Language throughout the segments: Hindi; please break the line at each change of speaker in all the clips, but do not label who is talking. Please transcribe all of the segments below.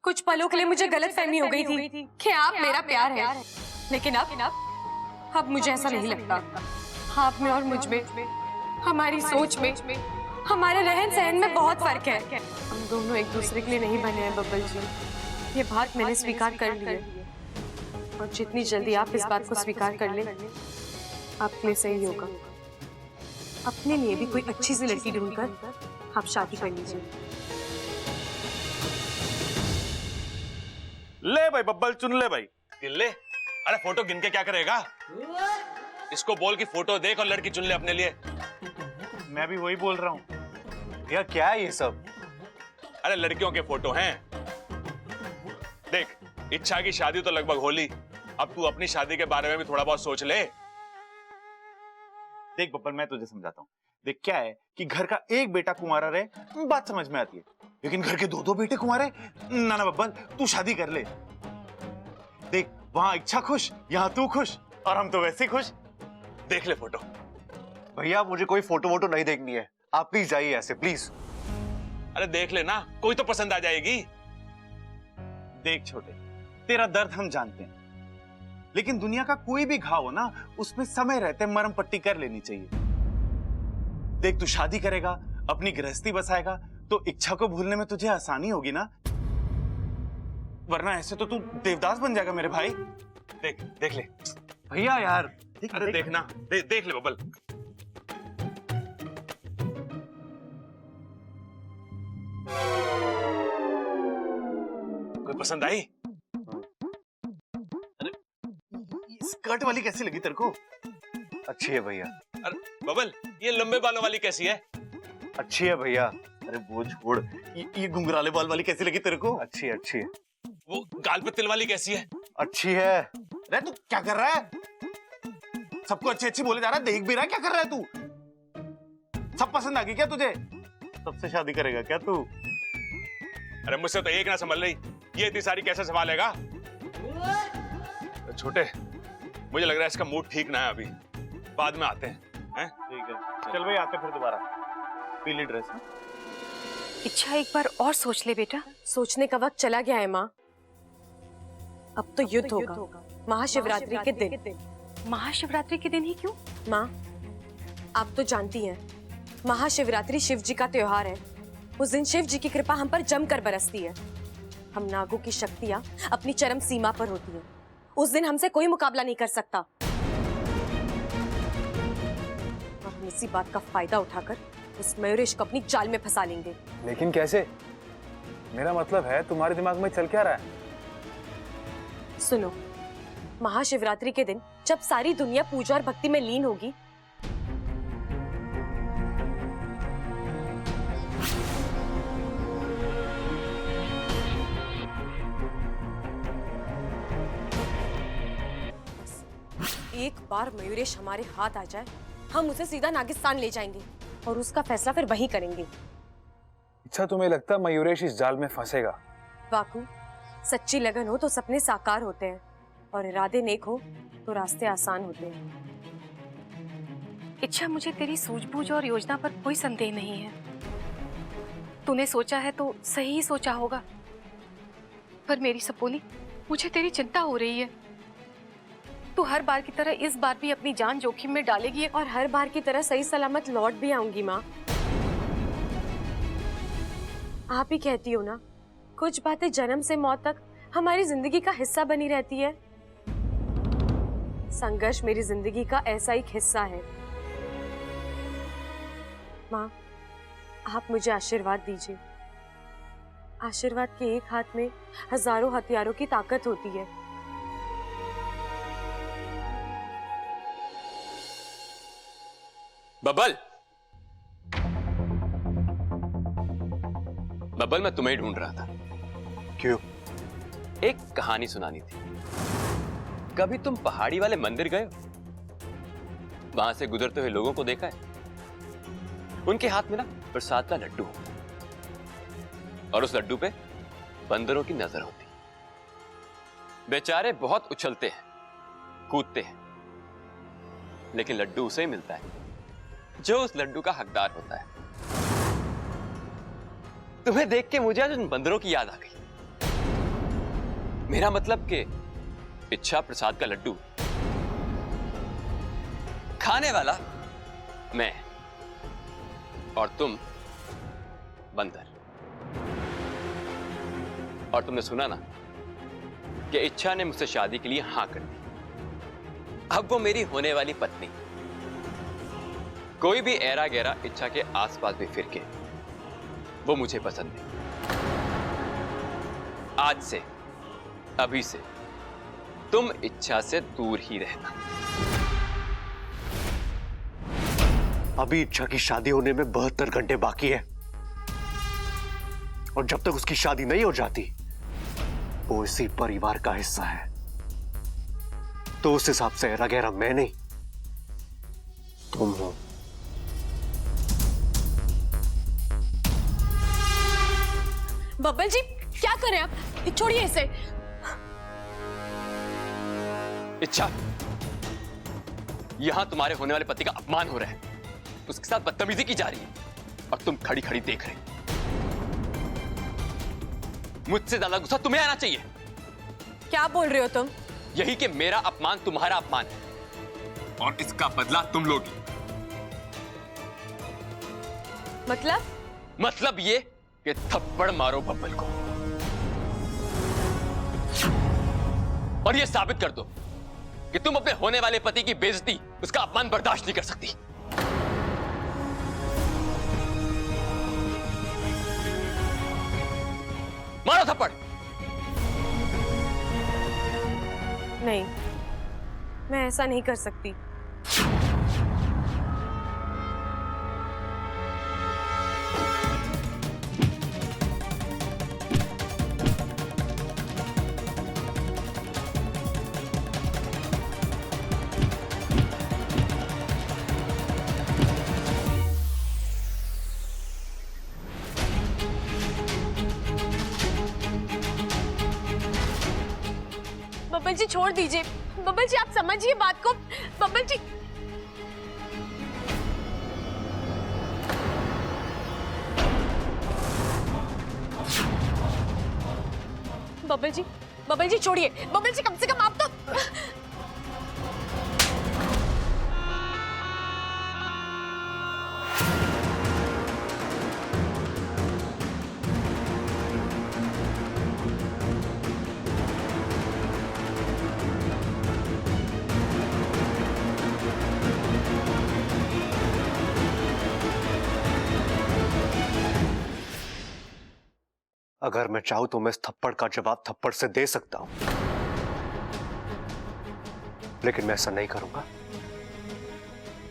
कुछ पलों के लिए मुझे गलतफहमी हो गई थी कि आप मेरा प्यार है, लेकिन अब मुझे ऐसा नहीं लगता। आप में और मुझ में, हमारी सोच में, हमारे रहन सहन में बहुत फर्क है। हम दोनों एक दूसरे के लिए नहीं बने हैं बब्बल जी, ये बात मैंने स्वीकार कर ली है। और जितनी जल्दी आप इस बात को स्वीकार कर लें, आपके लिए सही होगा। अपने लिए भी कोई अच्छी सी लड़की ढूंढकर आप शादी कर लीजिए।
ले भाई बब्बल, चुन ले भाई। गिन ले। अरे फोटो गिन के क्या करेगा? इसको बोल कि फोटो देख और लड़की चुन ले अपने लिए।
मैं भी वही बोल रहा हूँ। भैया क्या है ये सब?
अरे लड़कियों के फोटो हैं। देख, इच्छा की शादी तो लगभग होली, अब तू अपनी शादी के बारे में भी थोड़ा बहुत सोच ले।
देख बब्बल, मैं तुझे समझाता हूँ। देख क्या है कि घर का एक बेटा कुंवारा रहे, बात समझ में आती है, लेकिन घर के दो दो बेटे कुंवारे, ना ना बब्बल, तू शादी कर ले। देख वहां इच्छा खुश, यहाँ तू खुश, और हम तो वैसे खुश।
देख ले फोटो।
भैया मुझे कोई फोटो वोटो नहीं देखनी है, आप प्लीज जाइए ऐसे, प्लीज।
अरे देख ले ना, कोई तो पसंद आ जाएगी।
देख छोटे, तेरा दर्द हम जानते हैं, लेकिन दुनिया का कोई भी घाव हो ना, उसमें समय रहते मरहम पट्टी कर लेनी चाहिए। देख तू शादी करेगा, अपनी गृहस्थी बसाएगा, तो इच्छा को भूलने में तुझे आसानी होगी ना, वरना ऐसे तो तू देवदास बन जाएगा मेरे भाई।
देख देख ले
भैया यार,
अरे देखना, देख ले बब्बल। कोई पसंद आई?
स्कर्ट वाली कैसी लगी तेरे को?
अच्छी है भैया।
अरे बब्बल, ये लंबे बालों वाली कैसी है?
अच्छी है भैया।
अरे वो छोड़, ये घुंघराले बाल वाली कैसी लगी तेरे को?
अच्छी है, अच्छी है।
वो गाल पे तिल वाली कैसी है?
अच्छी है।
अरे तू क्या कर रहा है? सबको अच्छी अच्छी बोले जा रहा है, देख भी रहा है, क्या कर रहा है तू? सब पसंद आ गई क्या तुझे? सबसे शादी करेगा क्या तू?
अरे मुझसे तो एक ना संभल रही, ये इतनी सारी कैसे संभालेगा? छोटे, मुझे लग रहा है इसका मूड ठीक ना है अभी, बाद में आते हैं।
ठीक है, चल भाई आते फिर दोबारा। पीली ड्रेस है।
इच्छा एक बार और सोच ले बेटा। सोचने का वक्त चला गया है माँ, अब तो युद्ध होगा महाशिवरात्रि के दिन। महाशिवरात्रि के दिन ही क्यों माँ? आप तो जानती हैं, महाशिवरात्रि शिव जी का त्योहार है। उस दिन शिव जी की कृपा हम पर जमकर बरसती है। हम नागों की शक्तियां अपनी चरम सीमा पर होती हैं। उस दिन हमसे कोई मुकाबला नहीं कर सकता, और हम इसी बात का फायदा उठाकर उस मयूरेश को अपनी जाल में फंसा लेंगे।
लेकिन कैसे? मेरा मतलब है तुम्हारे दिमाग में चल क्या रहा है?
सुनो, महाशिवरात्रि के दिन जब सारी दुनिया पूजा और भक्ति में लीन होगी, एक बार मयूरेश हमारे हाथ आ जाए, हम उसे सीधा नागिस्तान ले जाएंगे और उसका फैसला फिर वहीं करेंगे।
अच्छा, तुम्हें लगता है मयूरेश इस जाल में फंसेगा?
वाकू, सच्ची लगन हो तो सपने साकार होते हैं, और इरादे नेक हो तो रास्ते आसान होते हैं।
इच्छा, मुझे तेरी सूझबूझ और योजना पर कोई संदेह नहीं है। तूने सोचा है तो सही ही सोचा होगा, पर मेरी सपोनी, मुझे तेरी चिंता हो रही है। तू हर बार की तरह इस बार भी अपनी जान जोखिम में डालेगी,
और हर बार की तरह सही सलामत लौट भी आऊंगी माँ। आप ही कहती हो ना, कुछ बातें जन्म से मौत तक हमारी जिंदगी का हिस्सा बनी रहती है। संघर्ष मेरी जिंदगी का ऐसा एक हिस्सा है। माँ, आप मुझे आशीर्वाद दीजिए। आशीर्वाद के एक हाथ में हजारों हथियारों की ताकत होती है।
बब्बल, बब्बल, मैं तुम्हें ढूंढ रहा था।
क्यों?
एक कहानी सुनानी थी। कभी तुम पहाड़ी वाले मंदिर गए हो? वहां से गुजरते हुए लोगों को देखा है? उनके हाथ में ना प्रसाद का लड्डू हो, और उस लड्डू पे बंदरों की नजर होती। बेचारे बहुत उछलते हैं, कूदते हैं, लेकिन लड्डू उसे ही मिलता है जो उस लड्डू का हकदार होता है। तुम्हें देख के मुझे आज उन बंदरों की याद आ गई। मेरा मतलब कि इच्छा प्रसाद का लड्डू खाने वाला मैं और तुम बंदर। और तुमने सुना ना कि इच्छा ने मुझसे शादी के लिए हां कर दी। अब वो मेरी होने वाली पत्नी। कोई भी ऐरा गैरा इच्छा के आसपास भी फिर के वो मुझे पसंद नहीं। आज से, अभी से तुम इच्छा से दूर ही रहना।
अभी इच्छा की शादी होने में 72 घंटे बाकी है, और जब तक उसकी शादी नहीं हो जाती वो इसी परिवार का हिस्सा है। तो उस हिसाब से रगेरा मैं नहीं, तुम हो।
बब्बल जी क्या कर रहे हैं आप? छोड़िए इसे।
इच्छा, यहां तुम्हारे होने वाले पति का अपमान हो रहा है, उसके साथ बदतमीजी की जा रही है और तुम खड़ी खड़ी देख रहे। मुझसे ज्यादा गुस्सा तुम्हें आना चाहिए।
क्या बोल रहे हो तुम?
यही कि मेरा अपमान तुम्हारा अपमान है और इसका बदला तुम लोगी। मतलब ये कि थप्पड़ मारो बब्बल को और ये साबित कर दो कि तुम अपने होने वाले पति की बेइज्जती, उसका अपमान बर्दाश्त नहीं कर सकती। मारो थप्पड़।
नहीं, मैं ऐसा नहीं कर सकती। बब्बल जी छोड़ दीजिए। बब्बल जी आप समझिए बात को। बब्बल जी बब्बल जी छोड़िए। बब्बल जी कम से कम आप तो
अगर मैं चाहूं तो मैं इस थप्पड़ का जवाब थप्पड़ से दे सकता हूं, लेकिन मैं ऐसा नहीं करूंगा,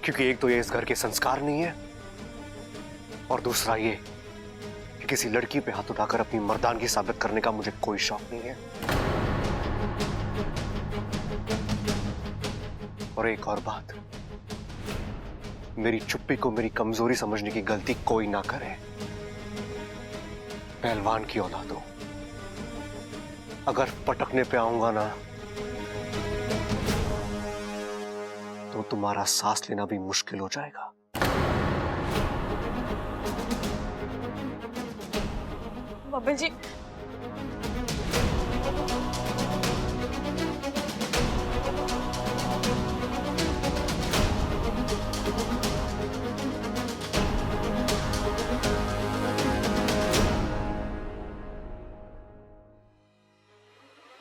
क्योंकि एक तो ये इस घर के संस्कार नहीं है, और दूसरा ये कि किसी लड़की पे हाथ उठाकर अपनी मर्दानगी साबित करने का मुझे कोई शौक नहीं है। और एक और बात, मेरी चुप्पी को मेरी कमजोरी समझने की गलती कोई ना करे। पहलवान की औलाद हो, अगर पटकने पे आऊंगा ना तो तुम्हारा सांस लेना भी मुश्किल हो जाएगा।
बब्बल जी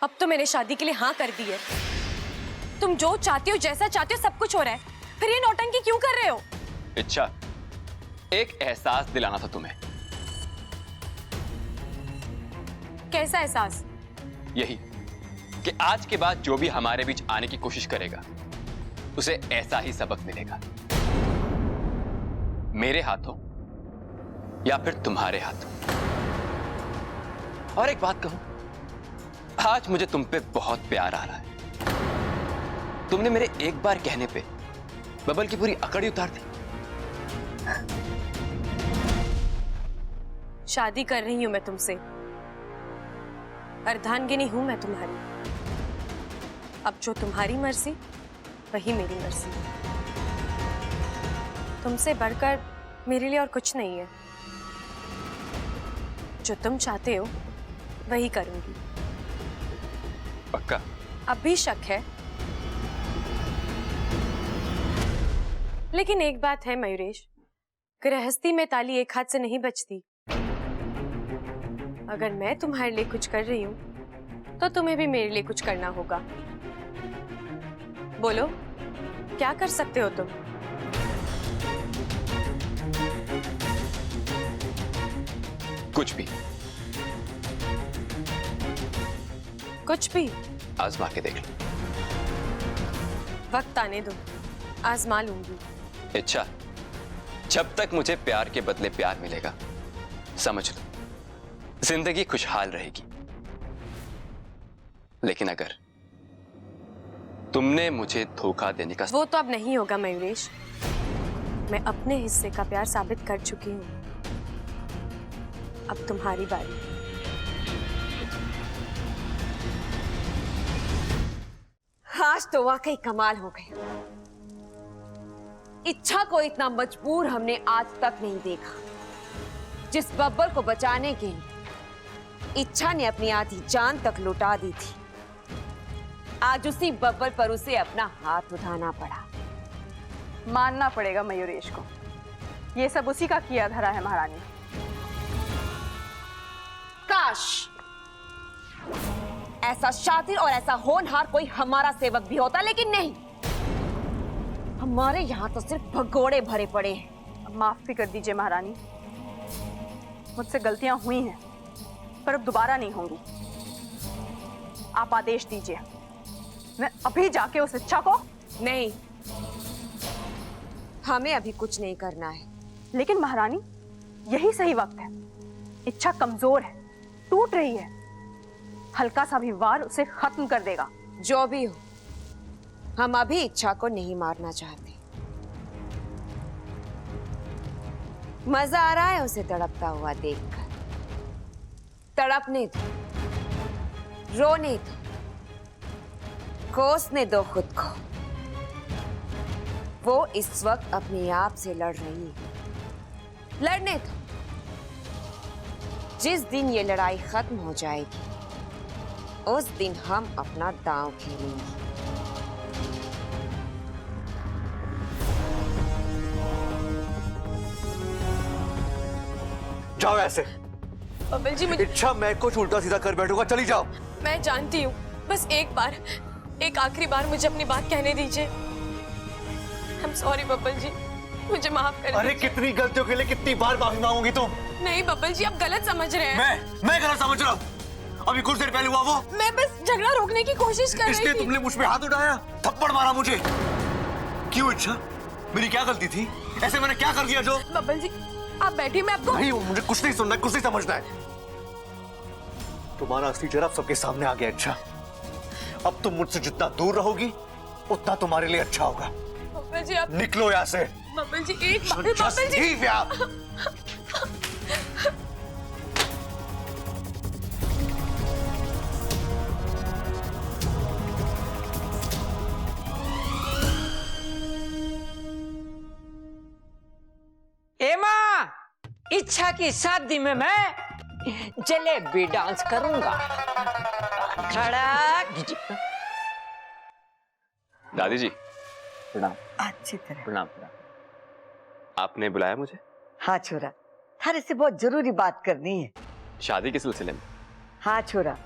अब तो मैंने शादी के लिए हाँ कर दी है। तुम जो चाहती हो, जैसा चाहती हो, सब कुछ हो रहा है, फिर ये नौटंकी क्यों कर रहे हो?
इच्छा, एक एहसास दिलाना था तुम्हें।
कैसा एहसास?
यही कि आज के बाद जो भी हमारे बीच आने की कोशिश करेगा उसे ऐसा ही सबक मिलेगा, मेरे हाथों या फिर तुम्हारे हाथों। और एक बात कहूं, आज मुझे तुम पे बहुत प्यार आ रहा है। तुमने मेरे एक बार कहने पे बबल की पूरी अकड़ी उतार दी।
शादी कर रही हूं मैं तुमसे, अर्धांगिनी हूं मैं तुम्हारी। अब जो तुम्हारी मर्जी वही मेरी मर्जी। तुमसे बढ़कर मेरे लिए और कुछ नहीं है। जो तुम चाहते हो वही करूंगी।
पक्का?
अब भी शक है? लेकिन एक बात है मयूरेश, गृहस्थी में ताली एक हाथ से नहीं बचती। अगर मैं तुम्हारे लिए कुछ कर रही हूं तो तुम्हें भी मेरे लिए कुछ करना होगा। बोलो, क्या कर सकते हो तुम?
कुछ भी।
कुछ भी?
आजमा के देख लो।
वक्त आने दो, आजमा लूंगी।
इच्छा, जब तक मुझे प्यार के बदले प्यार मिलेगा, समझ लो जिंदगी खुशहाल रहेगी। लेकिन अगर तुमने मुझे धोखा देने का...
वो तो अब नहीं होगा मयूरेश। मैं अपने हिस्से का प्यार साबित कर चुकी हूँ। अब तुम्हारी बारी।
आज तो वाकई कमाल हो गया। इच्छा को इतना मजबूर हमने आज तक नहीं देखा। जिस बब्बर को बचाने के लिए इच्छा ने अपनी आधी जान तक लुटा दी थी, आज उसी बब्बर पर उसे अपना हाथ उठाना पड़ा।
मानना पड़ेगा मयूरेश को, ये सब उसी का किया धरा है महारानी।
काश ऐसा शातिर और ऐसा होनहार कोई हमारा सेवक भी होता, लेकिन नहीं। हमारे यहाँ तो सिर्फ भगोड़े भरे पड़े हैं।
अब माफ भी कर दीजिए महारानी, मुझसे गलतियां हुई हैं, पर अब दोबारा नहीं होंगी। आप आदेश दीजिए, मैं अभी जाके उस इच्छा को...
नहीं, हमें अभी कुछ नहीं करना है।
लेकिन महारानी, यही सही वक्त है। इच्छा कमजोर है, टूट रही है। हल्का सा भी वार उसे खत्म कर देगा।
जो भी हो, हम अभी इच्छा को नहीं मारना चाहते। मजा आ रहा है उसे तड़पता हुआ देखकर। तड़पने दो, रोने दो, कोसने दो खुद को। वो इस वक्त अपने आप से लड़ रही है। लड़ने दो। जिस दिन ये लड़ाई खत्म हो जाएगी, उस दिन हम अपना दांव खेलेंगे।
जाओ ऐसे।
बब्बर जी, मुझे...
इच्छा, मैं कुछ उल्टा सीधा कर बैठूंगा, चली जाओ।
मैं जानती हूँ, बस एक बार, एक आखिरी बार मुझे अपनी बात कहने दीजिए। I'm sorry बब्बर जी, मुझे माफ कर
अरे
दीजिए।
कितनी गलतियों के लिए कितनी बार माफी मांगोगी तुम?
नहीं बब्बर जी, आप गलत समझ रहे हैं।
मैं गलत समझ रहा हूँ? अभी कुछ देर पहले हुआ वो।
मैं बस झगड़ा रोकने की कोशिश कर रही
इसलिए
थी।
तुमने मुझ पे हाथ उठाया, थप्पड़ मारा मुझे। क्यों इच्छा? मेरी क्या गलती थी? ऐसे मैंने क्या कर दिया जो?
बब्बर जी, आप बैठिए, मैं आपको...
नहीं, मुझे कुछ नहीं सुनना है, कुछ नहीं समझना है। तुम्हारा असली चेहरा सबके सामने आ गया इच्छा। अब तुम मुझसे जितना दूर रहोगी, उतना तुम्हारे लिए अच्छा होगा।
बब्बर जी, आप...
निकलो यहाँ से।
बब्बर जी, एक बार... बब्बर जी,
एमा, इच्छा की शादी में मैं जलेबी डांस करूंगा। खड़ा।
दादी जी,
प्रणाम। अच्छी तरह
प्रणाम प्रणाम। आपने बुलाया मुझे?
हाँ छोरा, थारे से बहुत जरूरी बात करनी है।
शादी के सिलसिले में?
हाँ छोरा,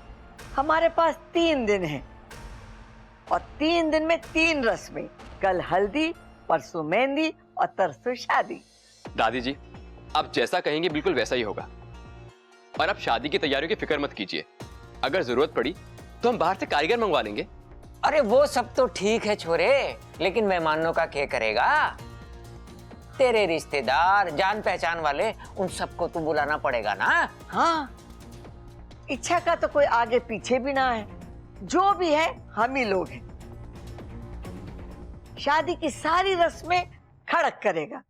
हमारे पास 3 दिन है और 3 दिन में 3 रस्में। कल हल्दी, परसों मेहंदी और तरसों शादी।
दादी जी, आप जैसा कहेंगे बिल्कुल वैसा ही होगा। और आप शादी की तैयारियों की फिक्र मत कीजिए। अगर जरूरत पड़ी तो हम बाहर से कारीगर मंगवा लेंगे।
अरे वो सब तो ठीक है छोरे, लेकिन मेहमानों का क्या करेगा? तेरे रिश्तेदार, जान पहचान वाले, उन सबको तो बुलाना पड़ेगा ना। हाँ, इच्छा का तो कोई आगे पीछे भी ना है। जो भी है हम ही लोग हैं। शादी की सारी रस्में खड़क करेगा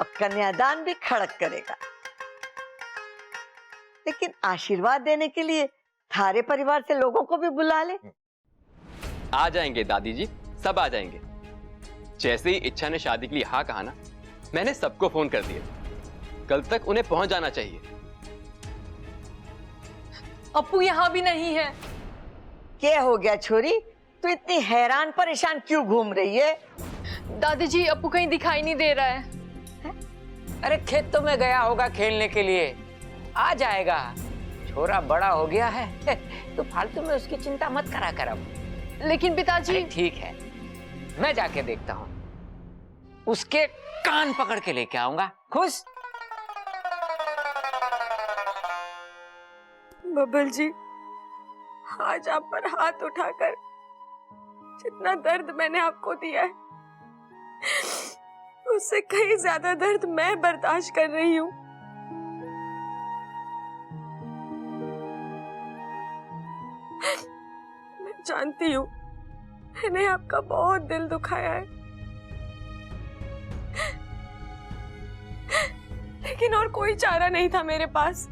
और कन्यादान भी खड़क करेगा। लेकिन आशीर्वाद देने के लिए थारे परिवार से लोगों को भी बुला ले।
आ जाएंगे दादी जी, सब आ जाएंगे। जैसे ही इच्छा ने शादी के लिए हाँ कहा ना, मैंने सबको फोन कर दिया। कल तक उन्हें पहुंच जाना चाहिए।
अप्पू यहाँ भी नहीं है।
क्या हो गया छोरी? तू इतनी हैरान परेशान क्यों घूम रही है?
दादाजी अपू कहीं दिखाई नहीं दे रहा है।
अरे खेतों में गया होगा खेलने के लिए, आ जाएगा। छोरा बड़ा हो गया है तो फालतू में उसकी चिंता मत करा कर अब।
लेकिन पिताजी।
अरे ठीक है, मैं जाके देखता हूँ, उसके कान पकड़ के लेके आऊंगा। खुश?
बब्बल जी, आज आप पर हाथ उठाकर जितना दर्द मैंने आपको दिया है, उससे कहीं ज्यादा दर्द मैं बर्दाश्त कर रही हूँ। मैं जानती हूँ मैंने आपका बहुत दिल दुखाया है, लेकिन और कोई चारा नहीं था मेरे पास।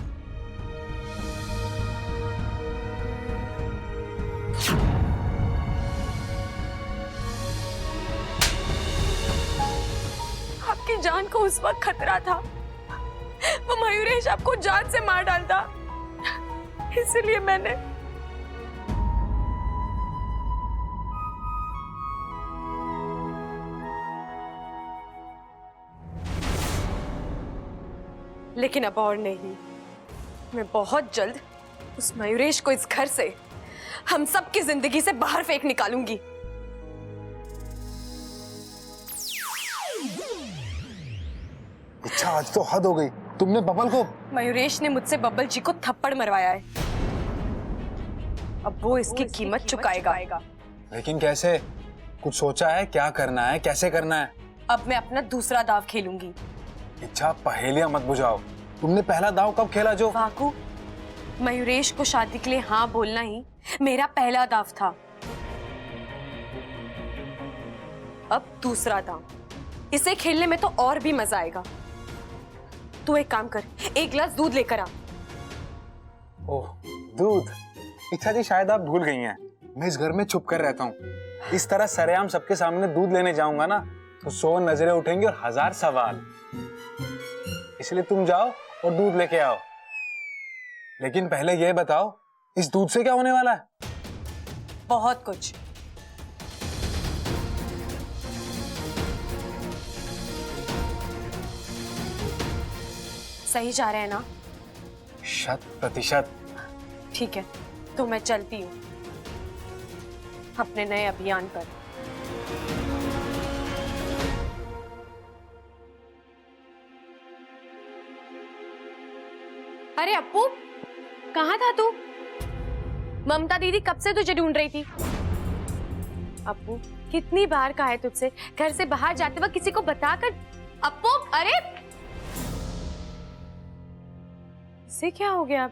आपकी जान को उस वक्त खतरा था, वो मयूरेश आपको जान से मार डालता, इसलिए मैंने लेकिन अब और नहीं। मैं बहुत जल्द उस मयूरेश को इस घर से, हम सबकी जिंदगी से बाहर फेंक निकालूंगी।
अच्छा, आज तो हद हो गई। तुमने बबल को?
मयूरेश ने मुझसे बब्बल जी को थप्पड़ मरवाया है, अब वो इसकी कीमत चुकाएगा।
लेकिन कैसे? कुछ सोचा है? क्या करना है, कैसे करना है?
अब मैं अपना दूसरा दाव खेलूंगी।
इच्छा, पहेलियां मत बुझाओ। तुमने पहला दाव कब खेला जो?
वाकू, मयूरेश को शादी के लिए हाँ बोलना ही मेरा पहला दाव था। अब दूसरा दाव, इसे खेलने में तो और भी मजा आएगा। तू एक काम कर, एक गिलास दूध लेकर आ।
ओह, दूध? इच्छा जी, शायद आप भूल गई हैं, मैं इस घर में छुप कर रहता हूँ। इस तरह सरेआम सबके सामने दूध लेने जाऊंगा ना तो 100 नजरें उठेंगी और 1000 सवाल। इसलिए तुम जाओ और दूध लेके आओ। लेकिन पहले यह बताओ, इस दूध से क्या होने वाला है?
बहुत कुछ। सही जा रहे हैं ना?
100%।
ठीक है, तो मैं चलती हूँ अपने नए अभियान पर। अरे अप्पू, कहाँ था तू? ममता दीदी कब से तुझे ढूंढ रही थी। अप्पू, कितनी बार कहा है तुझसे घर से बाहर जाते वक्त किसी को बताकर। अप्पू, अरे इसे क्या हो गया?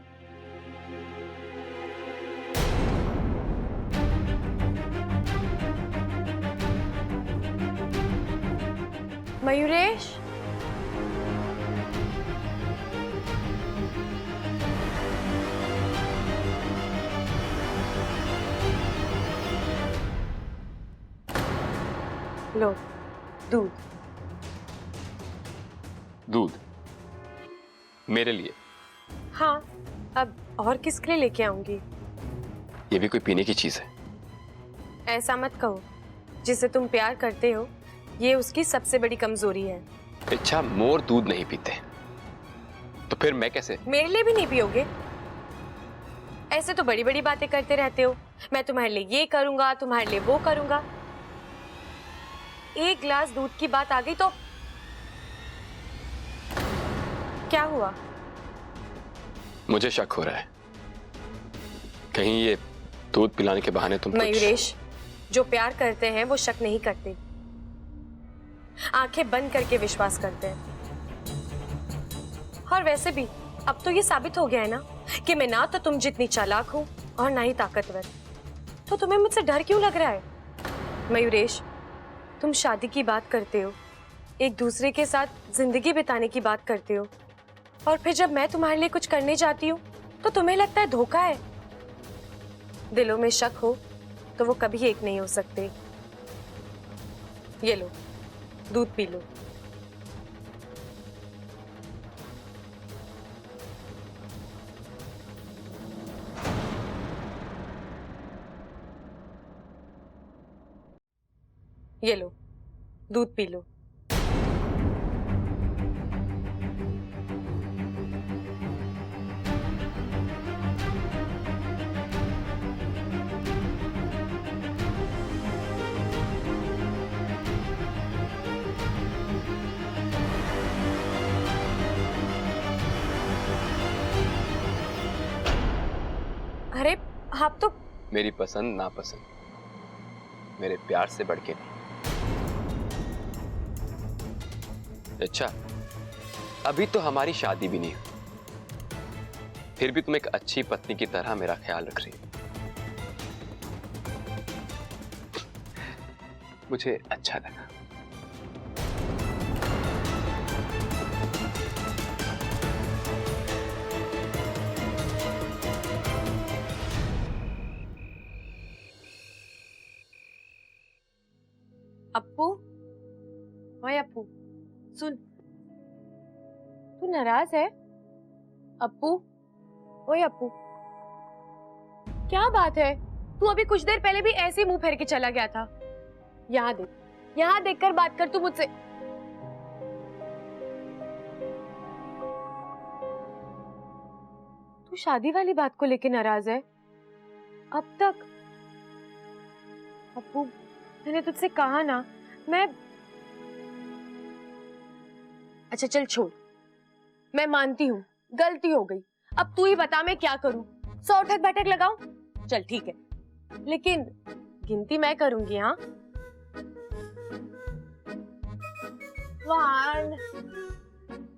मयूरेश, लो दूध।
दूध मेरे लिए?
हाँ, अब और किसके लिए लेके आऊंगी?
ये भी कोई पीने की चीज है?
ऐसा मत कहो, जिसे तुम प्यार करते हो ये उसकी सबसे बड़ी कमजोरी है।
अच्छा, मोर दूध नहीं पीते तो फिर मैं कैसे?
मेरे लिए भी नहीं पियोगे? ऐसे तो बड़ी बड़ी बातें करते रहते हो, मैं तुम्हारे लिए ये करूंगा, तुम्हारे लिए वो करूंगा। एक गिलास दूध की बात आ गई तो क्या हुआ?
मुझे शक हो रहा है, कहीं ये दूध पिलाने के बहाने तुम
मयूरेश, जो प्यार करते हैं वो शक नहीं करते, आंखें बंद करके विश्वास करते हैं। और वैसे भी अब तो ये साबित हो गया है ना कि मैं ना तो तुम जितनी चालाक हूं और ना ही ताकतवर। तो तुम्हें मुझसे डर क्यों लग रहा है? मयूरेश, तुम शादी की बात करते हो, एक दूसरे के साथ जिंदगी बिताने की बात करते हो, और फिर जब मैं तुम्हारे लिए कुछ करने जाती हूँ तो तुम्हें लगता है धोखा है। दिलों में शक हो तो वो कभी एक नहीं हो सकते। ये लो, दूध पी लो। ये लो, दूध पी लो। अरे आप तो
मेरी पसंद नापसंद मेरे प्यार से बढ़ के नहीं। अच्छा, अभी तो हमारी शादी भी नहीं हुई, फिर भी तुम एक अच्छी पत्नी की तरह मेरा ख्याल रख रही हो। मुझे अच्छा लगा।
अप्पू, ओए अप्पू, सुन, तू नाराज है? अप्पू, ओए अप्पू, क्या बात है? तू अभी कुछ देर पहले भी ऐसे ही मुंह फेर के चला गया था। यहाँ देख, यहाँ देखकर बात कर तू मुझसे। तू शादी वाली बात को लेकर नाराज है? अब तक अप्पू, मैंने तुझसे कहा ना, मैं अच्छा चल छोड़, मैं मानती हूँ गलती हो गई। अब तू ही बता मैं क्या करूँ? 100 उठक बैठक लगाऊं? चल ठीक है, लेकिन गिनती मैं करूंगी। हाँ, 1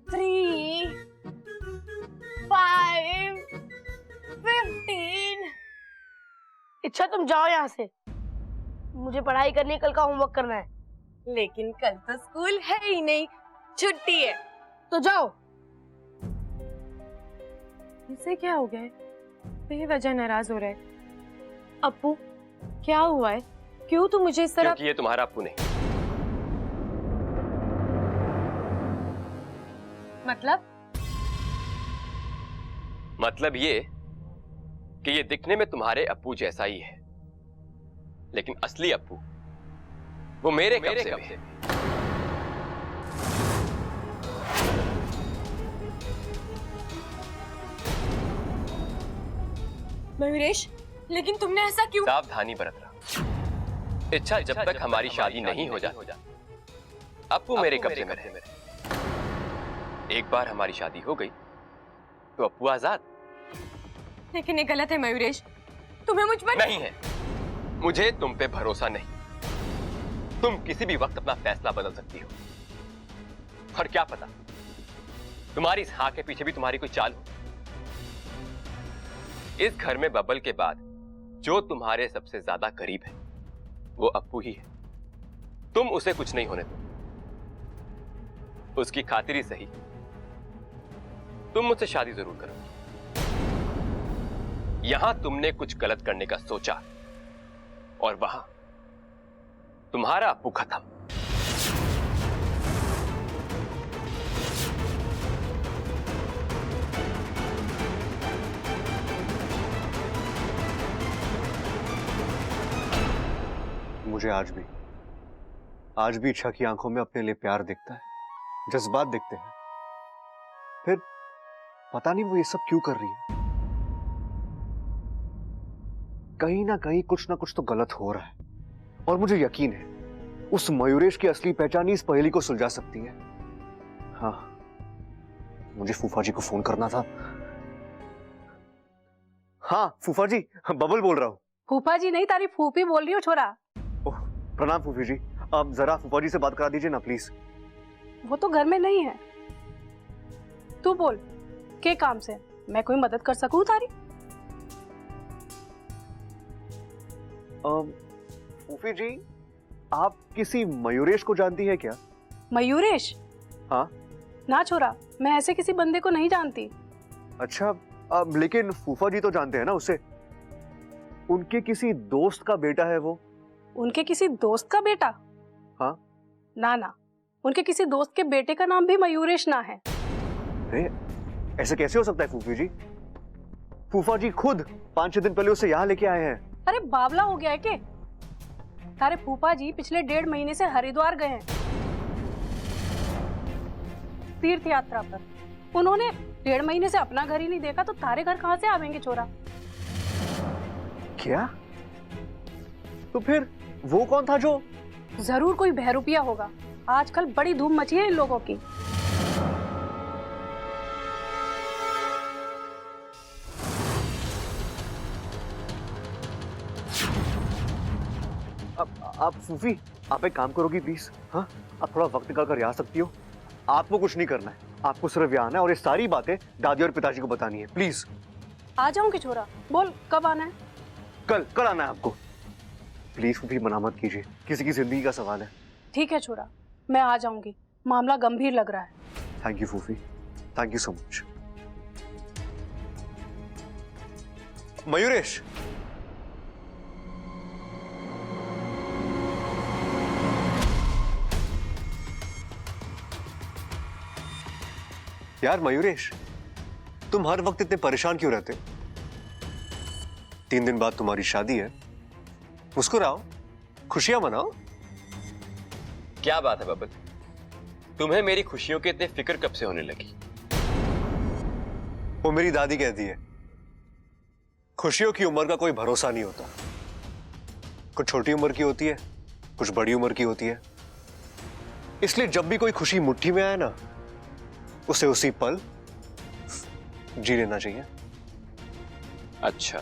3 5 15।
इच्छा तुम जाओ यहाँ से, मुझे पढ़ाई करनी है, कल का होमवर्क करना है।
लेकिन कल तो स्कूल है ही नहीं, छुट्टी है।
तो जाओ।
इसे क्या हो गया है? बेवजह नाराज हो रहा है। अप्पू, क्या हुआ है? क्यों तू मुझे इस तरह?
क्योंकि ये तुम्हारा अप्पू नहीं। मतलब ये कि ये दिखने में तुम्हारे अप्पू जैसा ही है, लेकिन असली अप्पू वो मेरे कब्जे में है।
मयूरेश, लेकिन तुमने ऐसा क्यों?
सावधानी बरत रहा। इच्छा जब तक हमारी शादी नहीं हो जाती, अप्पू मेरे कब्जे में रहे। एक बार हमारी शादी हो गई तो अप्पू आजाद।
लेकिन ये गलत है मयूरेश, तुम्हें मुझ पर
नहीं है। मुझे तुम पे भरोसा नहीं। तुम किसी भी वक्त अपना फैसला बदल सकती हो, और क्या पता तुम्हारी इस हाँ के पीछे भी तुम्हारी कोई चाल हो। इस घर में बबल के बाद जो तुम्हारे सबसे ज्यादा करीब है वो अप्पू ही है। तुम उसे कुछ नहीं होने दो। उसकी खातिर ही सही तुम मुझसे शादी जरूर करो। यहां तुमने कुछ गलत करने का सोचा और वहां तुम्हारा अप्पू खत्म।
मुझे आज भी इच्छा की आंखों में अपने लिए प्यार दिखता है, जज्बात दिखते हैं। फिर पता नहीं वो ये सब क्यों कर रही है। कहीं ना कहीं कुछ ना कुछ तो गलत हो रहा है, और मुझे यकीन है उस मयूरेश की असली पहचान ही इस पहेली को सुलझा सकती है। हाँ, मुझे फूफा जी को फोन करना था। हाँ फूफा जी, बबल बोल रहा हूँ।
फूफा जी नहीं, तारी फूफी बोल रही हो छोरा।
ओह, प्रणाम फूफी जी। आप जरा फूफा जी से बात करा दीजिए ना प्लीज।
वो तो घर में नहीं है। तू बोल, के काम से मैं कोई मदद कर सकूं तारी?
फूफी जी, आप किसी मयूरेश को जानती है क्या?
मयूरेश?
हाँ।
ना छोरा, मैं ऐसे किसी बंदे को नहीं जानती।
अच्छा, लेकिन फूफा जी तो जानते हैं ना उसे। उनके किसी दोस्त का बेटा है वो।
उनके किसी दोस्त का बेटा?
हाँ।
ना ना, उनके किसी दोस्त के बेटे का नाम भी मयूरेश ना है।
अरे ऐसे कैसे हो सकता है फूफी जी? फूफा जी खुद 5-6 दिन पहले उसे यहाँ लेके आए हैं।
अरे बावला हो गया है के? तारे फूफा जी पिछले 1.5 महीने से हरिद्वार गए हैं तीर्थ यात्रा पर। उन्होंने 1.5 महीने से अपना घर ही नहीं देखा, तो तारे घर कहाँ से आवेंगे छोरा?
क्या? तो फिर वो कौन था जो?
जरूर कोई बहरूपिया होगा। आजकल बड़ी धूम मची है इन लोगों की।
आप फूफी, आप एक काम करोगी प्लीज? हाँ, आप थोड़ा वक्त निकाल कर आ सकती हो? आपको कुछ नहीं करना है, आपको सिर्फ यहाँ आना है और ये सारी बातें दादी और पिताजी को बतानी है, प्लीज।
आ जाऊंगी छोरा, बोल कब आना है?
कल आना है आपको। प्लीज फूफी, मना मत कीजिए, किसी की जिंदगी का सवाल है।
ठीक है छोरा, मैं आ जाऊंगी, मामला गंभीर लग रहा है।
थैंक यू फूफी, thank you so much. Mayuresh, यार मयूरेश, तुम हर वक्त इतने परेशान क्यों रहते? 3 दिन बाद तुम्हारी शादी है, मुस्कुराओ, खुशियां मनाओ।
क्या बात है बबल, तुम्हें मेरी खुशियों की इतनी फिक्र कब से होने लगी?
वो मेरी दादी कहती है, खुशियों की उम्र का कोई भरोसा नहीं होता। कुछ छोटी उम्र की होती है, कुछ बड़ी उम्र की होती है। इसलिए जब भी कोई खुशी मुट्ठी में आए ना, उसे उसी पल जी लेना चाहिए।
अच्छा,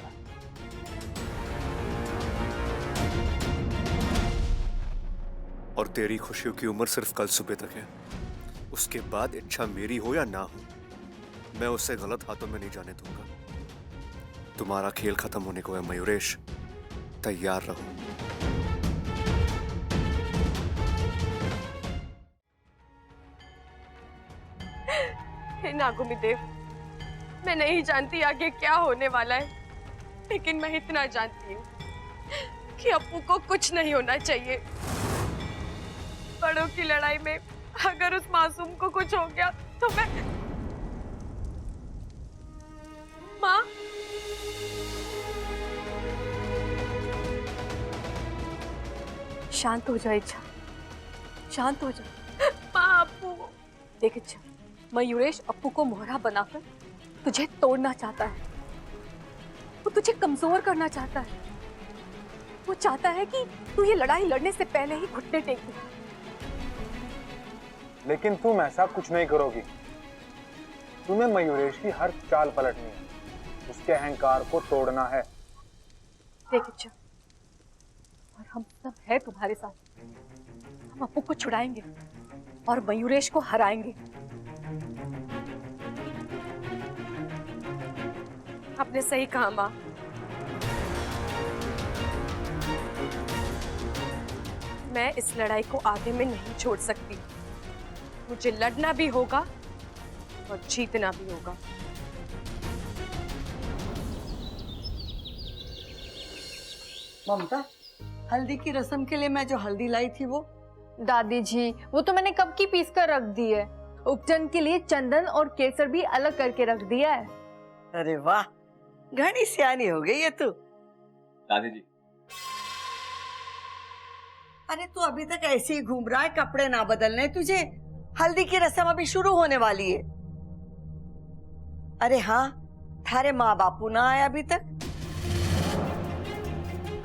और तेरी खुशियों की उम्र सिर्फ कल सुबह तक है। उसके बाद इच्छा मेरी हो या ना हो, मैं उसे गलत हाथों में नहीं जाने दूंगा। तुम्हारा खेल खत्म होने को है मयूरेश, तैयार रहो।
हे नागुमी देव, मैं नहीं जानती आगे क्या होने वाला है, लेकिन मैं इतना जानती हूँ कि अप्पू को कुछ नहीं होना चाहिए। बड़ों की लड़ाई में अगर उस मासूम को कुछ हो गया तो मैं... माँ,
शांत हो जा इच्छा, शांत हो जा।
माँ, अप्पू।
देख इच्छा, मयूरेश अप्पू को मोहरा बनाकर तुझे तोड़ना चाहता है। वो तुझे कमजोर करना चाहता है। वो चाहता है कि तू ये लड़ाई लड़ने से पहले ही घुटने टेक दे।
लेकिन तुम ऐसा कुछ नहीं करोगी। तुम्हें मयूरेश की हर चाल पलटनी है, उसके अहंकार को तोड़ना है।
देख इच्छा, और हम सब है तुम्हारे साथ। हम अप्पू को छुड़ाएंगे और मयूरेश को हराएंगे।
आपने सही कहा माँ। मैं इस लड़ाई को आगे में नहीं छोड़ सकती। मुझे लड़ना भी होगा और जीतना भी होगा।
ममता, हल्दी की रस्म के लिए मैं जो हल्दी लाई थी वो?
दादी जी, वो तो मैंने कब की पीस कर रख दी है। उपचन के लिए चंदन और केसर भी अलग करके रख दिया है।
अरे वाह, घनी सियानी हो गई है तू।
दादी जी,
अरे तू अभी तक ऐसे ही घूम रहा है, कपड़े ना बदलने तुझे। हल्दी की रस्म अभी शुरू होने वाली है। अरे हाँ, थारे माँ बापू ना आए अभी तक।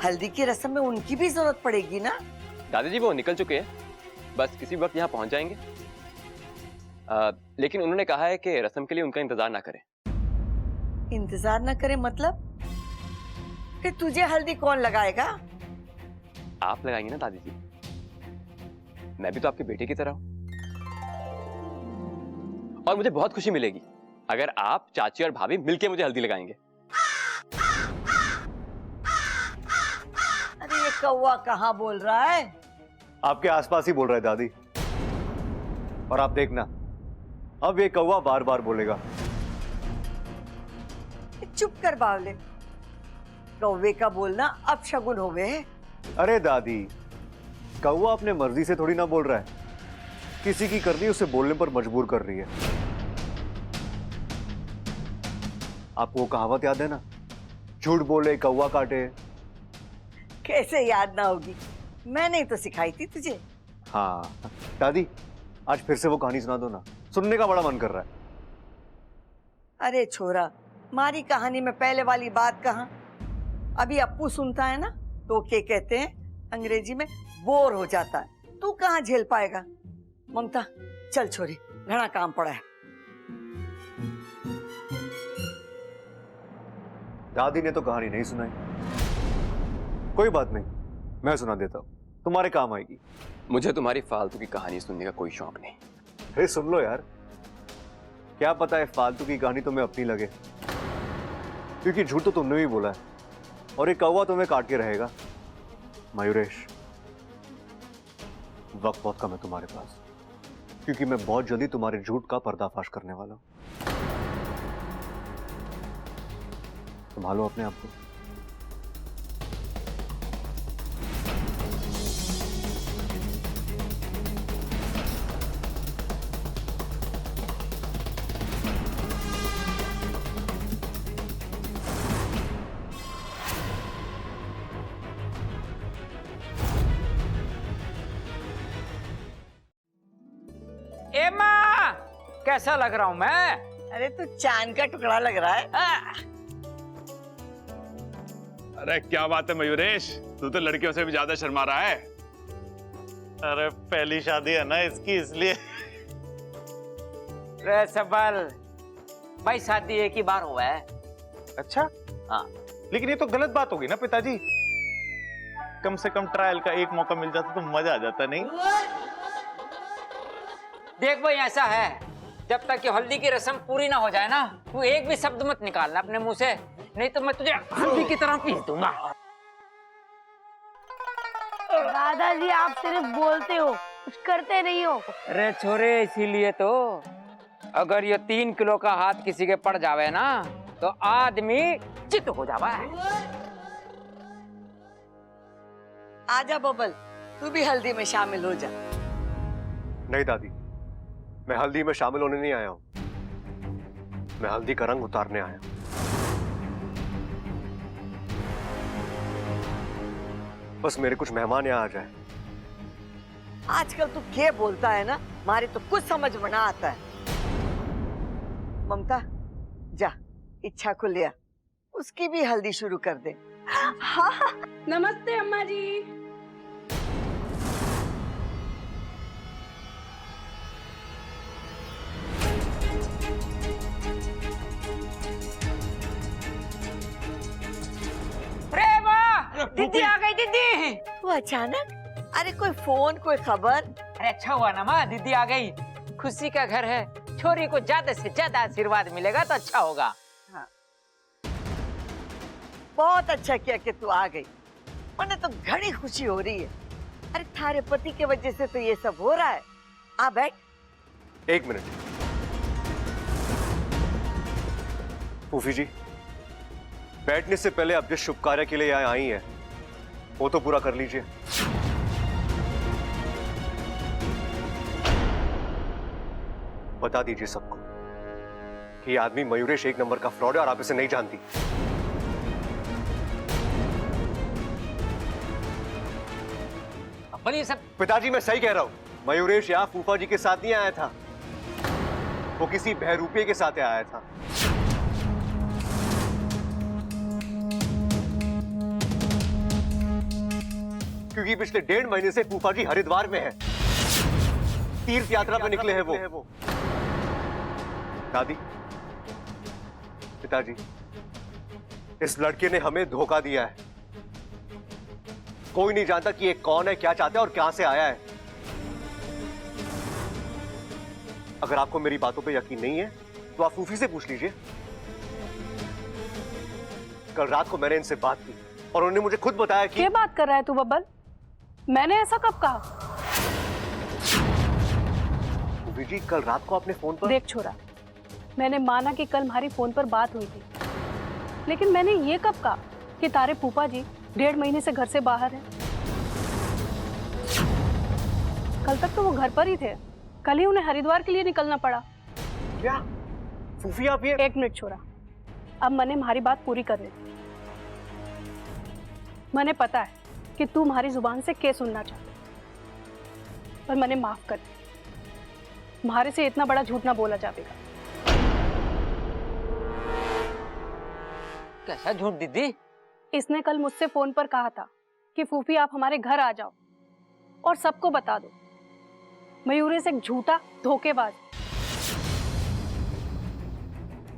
हल्दी की रस्म में उनकी भी जरूरत पड़ेगी ना।
दादी जी वो निकल चुके हैं, बस किसी वक्त यहाँ पहुंच जाएंगे। लेकिन उन्होंने कहा है कि रस्म के लिए उनका इंतजार ना करें।
इंतजार ना करे मतलब? फिर तुझे हल्दी कौन लगाएगा?
आप लगाएंगे ना दादी जी, मैं भी तो आपके बेटे की तरह हूं। और मुझे बहुत खुशी मिलेगी अगर आप, चाची और भाभी मिलके मुझे हल्दी लगाएंगे।
अरे ये कौवा कहाँ बोल रहा है?
आपके आसपास ही बोल रहा है दादी। और आप देखना, अब ये कौवा बार बार बोलेगा।
चुप कर बावले, कौवे का बोलना अब शगुन हो गए।
अरे दादी, कौवा अपने मर्जी से थोड़ी ना बोल रहा है, किसी की करनी उसे बोलने पर मजबूर कर रही है। आपको वो कहावत याद है ना, झूठ बोले कौवा काटे।
कैसे याद ना होगी, मैंने तो सिखाई थी तुझे।
हाँ दादी, आज फिर से वो कहानी सुना दो ना, सुनने का बड़ा मन कर रहा है।
अरे छोरा, मारी कहानी में पहले वाली बात कहाँ? अभी अप्पू सुनता है ना तो क्या कहते हैं अंग्रेजी में, बोर हो जाता है। तू कहाँ झेल पाएगा? ममता चल छोरी, घना काम पड़ा है।
दादी ने तो कहानी नहीं सुनाई। कोई बात नहीं, मैं सुना देता हूँ, तुम्हारे काम आएगी।
मुझे तुम्हारी फालतू की कहानी सुनने का कोई शौक नहीं।
अरे सुन लो यार, क्या पता है फालतू की कहानी तुम्हें अपनी लगे, क्योंकि झूठ तो तुमने भी बोला है और ये कौवा तुम्हें काट के रहेगा। मयूरेश, वक्त बहुत कम है तुम्हारे पास, क्योंकि मैं बहुत जल्दी तुम्हारे झूठ का पर्दाफाश करने वाला हूं। संभालो अपने आप को।
एमा, कैसा लग रहा हूं मैं?
अरे तू चांद का टुकड़ा लग रहा है।
अरे क्या बात है मयूरेश, तू तो लड़कियों से भी ज्यादा शर्मा रहा है।
अरे पहली शादी है ना इसकी, इसलिए।
रे सबल, भाई शादी एक ही बार हुआ है।
अच्छा,
हाँ,
लेकिन ये तो गलत बात होगी ना पिताजी। कम से कम ट्रायल का एक मौका मिल जाता तो मजा आ जाता, नहीं?
देख भाई ऐसा है, जब तक ये हल्दी की रस्म पूरी ना हो जाए ना, तू एक भी शब्द मत निकालना अपने मुंह से, नहीं तो मैं तुझे हल्दी की तरह पीस दूंगा।
दादाजी आप सिर्फ बोलते हो, कुछ करते नहीं हो।
अरे छोरे, इसीलिए तो अगर ये 3 किलो का हाथ किसी के पड़ जावे ना तो आदमी चित हो जावा है।
आजा बबल, तू भी हल्दी में शामिल हो जा।
नहीं दादी, मैं हल्दी में शामिल होने नहीं आया हूं, मैं हल्दी का रंग उतारने आया हूं। बस मेरे कुछ मेहमान यहाँ आ जाए।
आजकल तू क्या बोलता है ना, मारे तो कुछ समझ में ना आता है। ममता जा, इच्छा को लिया, उसकी भी हल्दी शुरू कर दे।
हाँ, नमस्ते अम्मा जी।
दीदी आ गई। दीदी
तू अचानक? अरे कोई फोन, कोई खबर?
अरे अच्छा हुआ ना माँ, दीदी आ गई। खुशी का घर है, छोरी को ज्यादा से ज्यादा आशीर्वाद मिलेगा तो अच्छा होगा।
हाँ। बहुत अच्छा किया कि तू आ गई, मुझे तो घनी खुशी हो रही है। अरे थारे पति के वजह से तो ये सब हो रहा है। आ बैठ।
1 मिनट। फूफी जी, बैठने से पहले आप जिस शुभ कार्य के लिए यहाँ आई हैं, वो तो पूरा कर लीजिए। बता दीजिए सबको कि ये आदमी मयूरेश 1 नंबर का फ्रॉड है और आप इसे नहीं जानती।
अब ये सब
पिताजी मैं सही कह रहा हूं, मयूरेश यहाँ फूफा जी के साथ नहीं आया था, वो किसी बहरूपिये के साथ आया था। क्योंकि पिछले 1.5 महीने से फूफा जी हरिद्वार में है, तीर्थ यात्रा पे निकले हैं वो। दादी, पिताजी, इस लड़के ने हमें धोखा दिया है। कोई नहीं जानता कि ये कौन है, क्या चाहता है और कहां से आया है। अगर आपको मेरी बातों पे यकीन नहीं है तो आप फूफी से पूछ लीजिए। कल रात को मैंने इनसे बात की और उन्होंने मुझे खुद बताया कि...
क्या बात कर रहा है तू बब्बल? मैंने ऐसा कब कहा?
फूफी जी, कल रात को आपने फोन पर...
देख छोरा, मैंने माना कि कल हमारी फोन पर बात हुई थी, लेकिन मैंने ये कब कहा कि तारे फूफा जी 1.5 महीने से घर से बाहर हैं। कल तक तो वो घर पर ही थे, कल ही उन्हें हरिद्वार के लिए निकलना पड़ा।
क्या फूफी आप ये...
1 मिनट छोरा, अब मैंने हमारी बात पूरी कर ली। मैंने पता है कि तू हमारी जुबान से क्या सुनना चाहती, पर मैंने माफ कर दी। तुम्हारे से इतना बड़ा झूठ ना बोला जाएगा।
कैसा झूठ दीदी?
इसने कल मुझसे फोन पर कहा था कि फूफी आप हमारे घर आ जाओ और सबको बता दो मयूरेश एक झूठा धोखेबाज।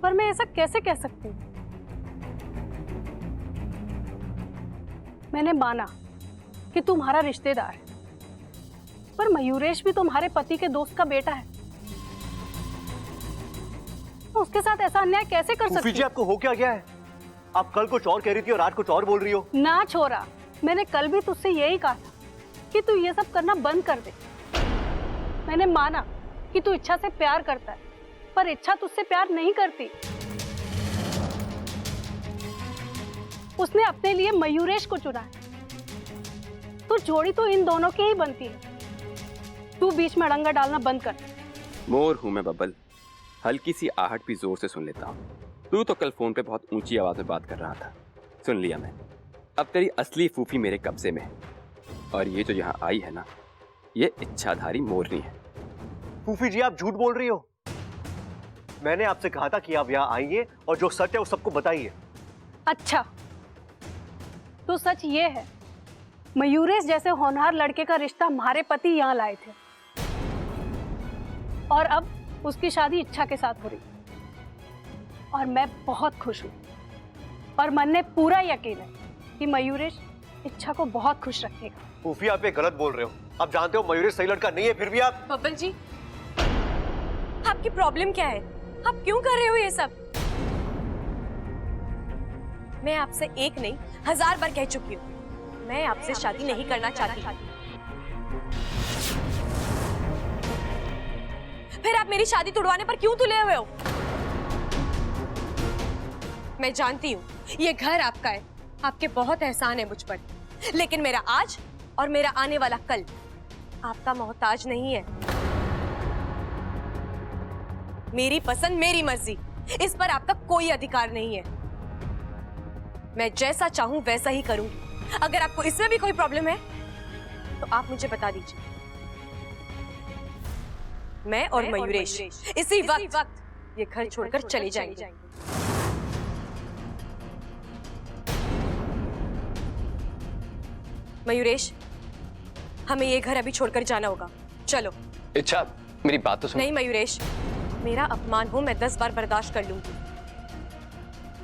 पर मैं ऐसा कैसे कह सकती हूँ? मैंने माना कि तुम्हारा रिश्तेदार है, पर मयूरेश भी तुम्हारे पति के दोस्त का बेटा है। तो उसके साथ ऐसा अन्याय कैसे कर सकती?
जी आपको हो क्या गया है? आप कल कुछ और कह रही थी और आज कुछ और बोल रही हो।
ना छोरा, मैंने कल भी तुझसे यही कहा था कि तू ये सब करना बंद कर दे। मैंने माना कि तू इच्छा से प्यार करता है, पर इच्छा तुझसे प्यार नहीं करती। उसने अपने लिए मयूरेश को चुना है। तो जोड़ी तो इन दोनों की ही बनती है। तू बीच में अड़ंगा डालना बंद कर।
मोर हूं मैं बब्बल, हल्की सी आहट भी जोर से सुन लेता हूँ। तू तो कल फोन पे बहुत ऊंची आवाज में बात कर रहा था, सुन लिया मैं। अब तेरी असली फूफी मेरे कब्जे में है, और ये जो यहाँ आई है ना, ये इच्छाधारी मोरनी है।
फूफी जी आप झूठ बोल रही हो। मैंने आपसे कहा था कि आप यहाँ आइए और जो सच है वो सबको बताइए।
अच्छा, तो सच ये है मयूरेश जैसे होनहार लड़के का रिश्ता हमारे पति यहाँ लाए थे, और अब उसकी शादी इच्छा के साथ हो रही। और मैं बहुत खुश हूँ, और मन में पूरा यकीन है कि मयूरेश इच्छा को बहुत खुश रखेगा।
फूफी आप ये गलत बोल रहे हो। आप जानते हो मयूरेश सही लड़का नहीं है, फिर भी आप।
बब्बल जी, आपकी प्रॉब्लम क्या है? आप क्यों कर रहे हो ये सब? मैं आपसे एक नहीं 1000 बार कह चुकी हूँ, मैं आपसे शादी नहीं करना चाहती। फिर आप मेरी शादी तुड़वाने पर क्यों तुले हुए हो? मैं जानती हूँ ये घर आपका है, आपके बहुत एहसान है मुझ पर, लेकिन मेरा आज और मेरा आने वाला कल आपका मोहताज नहीं है। मेरी पसंद, मेरी मर्जी, इस पर आपका कोई अधिकार नहीं है। मैं जैसा चाहूं वैसा ही करूंगी। अगर आपको इसमें भी कोई प्रॉब्लम है तो आप मुझे बता दीजिए। मैं और मयूरेश इसी वक्त ये घर छोड़कर चले जाएंगे। मयूरेश, हमें ये घर अभी छोड़कर जाना होगा, चलो।
इच्छा, मेरी बात तो सुन।
नहीं मयूरेश, मेरा अपमान हो मैं 10 बार बर्दाश्त कर लूंगी,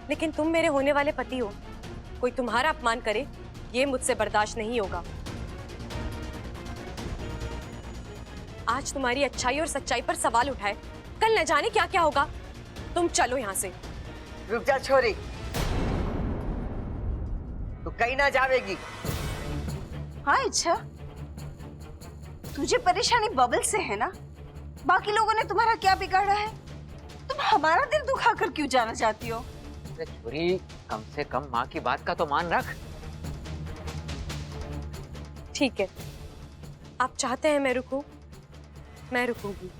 लेकिन तुम मेरे होने वाले पति हो, कोई तुम्हारा अपमान करे ये मुझसे बर्दाश्त नहीं होगा। आज तुम्हारी अच्छाई और सच्चाई पर सवाल उठाए, कल न जाने क्या क्या होगा। तुम चलो यहाँ से।
रुक जा छोरी, तू कहीं ना जावेगी।
हाँ इच्छा, तुझे परेशानी बबल से है ना? बाकी लोगों ने तुम्हारा क्या बिगाड़ा है? तुम हमारा दिल दुखाकर क्यों जाना चाहती हो?
अरे छोरी, कम से कम माँ की बात का तो मान रख।
ठीक है, आप चाहते हैं मैं रुकूं, मैं रुकूंगी,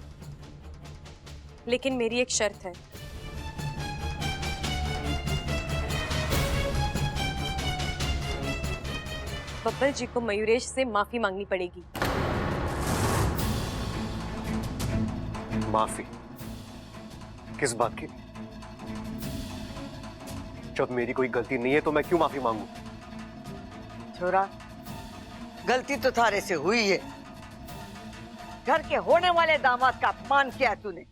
लेकिन मेरी एक शर्त है। बब्बल जी को मयूरेश से माफी मांगनी पड़ेगी।
माफी? किस बात की? जब मेरी कोई गलती नहीं है तो मैं क्यों माफी मांगू?
छोरा, गलती तो थारे से हुई है। घर के होने वाले दामाद का अपमान किया तूने,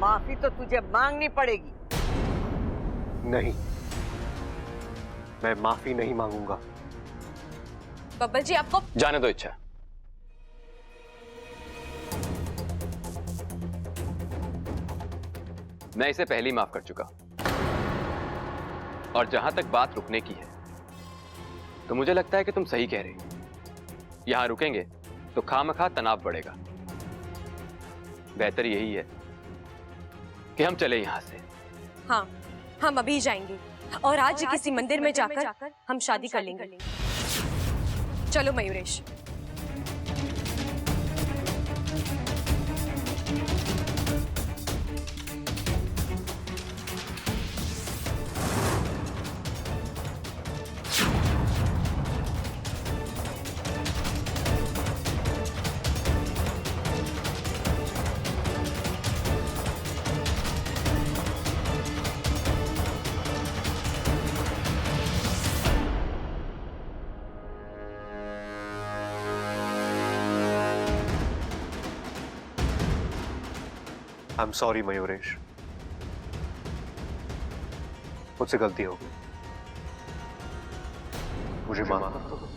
माफी तो तुझे मांगनी पड़ेगी।
नहीं, मैं माफी नहीं मांगूंगा।
बब्बल जी आपको
जाने दो इच्छा। मैं इसे पहले ही माफ कर चुका, और जहां तक बात रुकने की है तो मुझे लगता है कि तुम सही कह रही हो। यहां रुकेंगे तो खामखा तनाव बढ़ेगा। बेहतर यही है कि हम चले यहां से।
हाँ, हम अभी जाएंगे और आज किसी मंदिर में जाकर हम शादी कर लेंगे। चलो Mayuresh.
I am sorry Mayuresh, मुझसे गलती हो गई, मुझे माफ कर दो।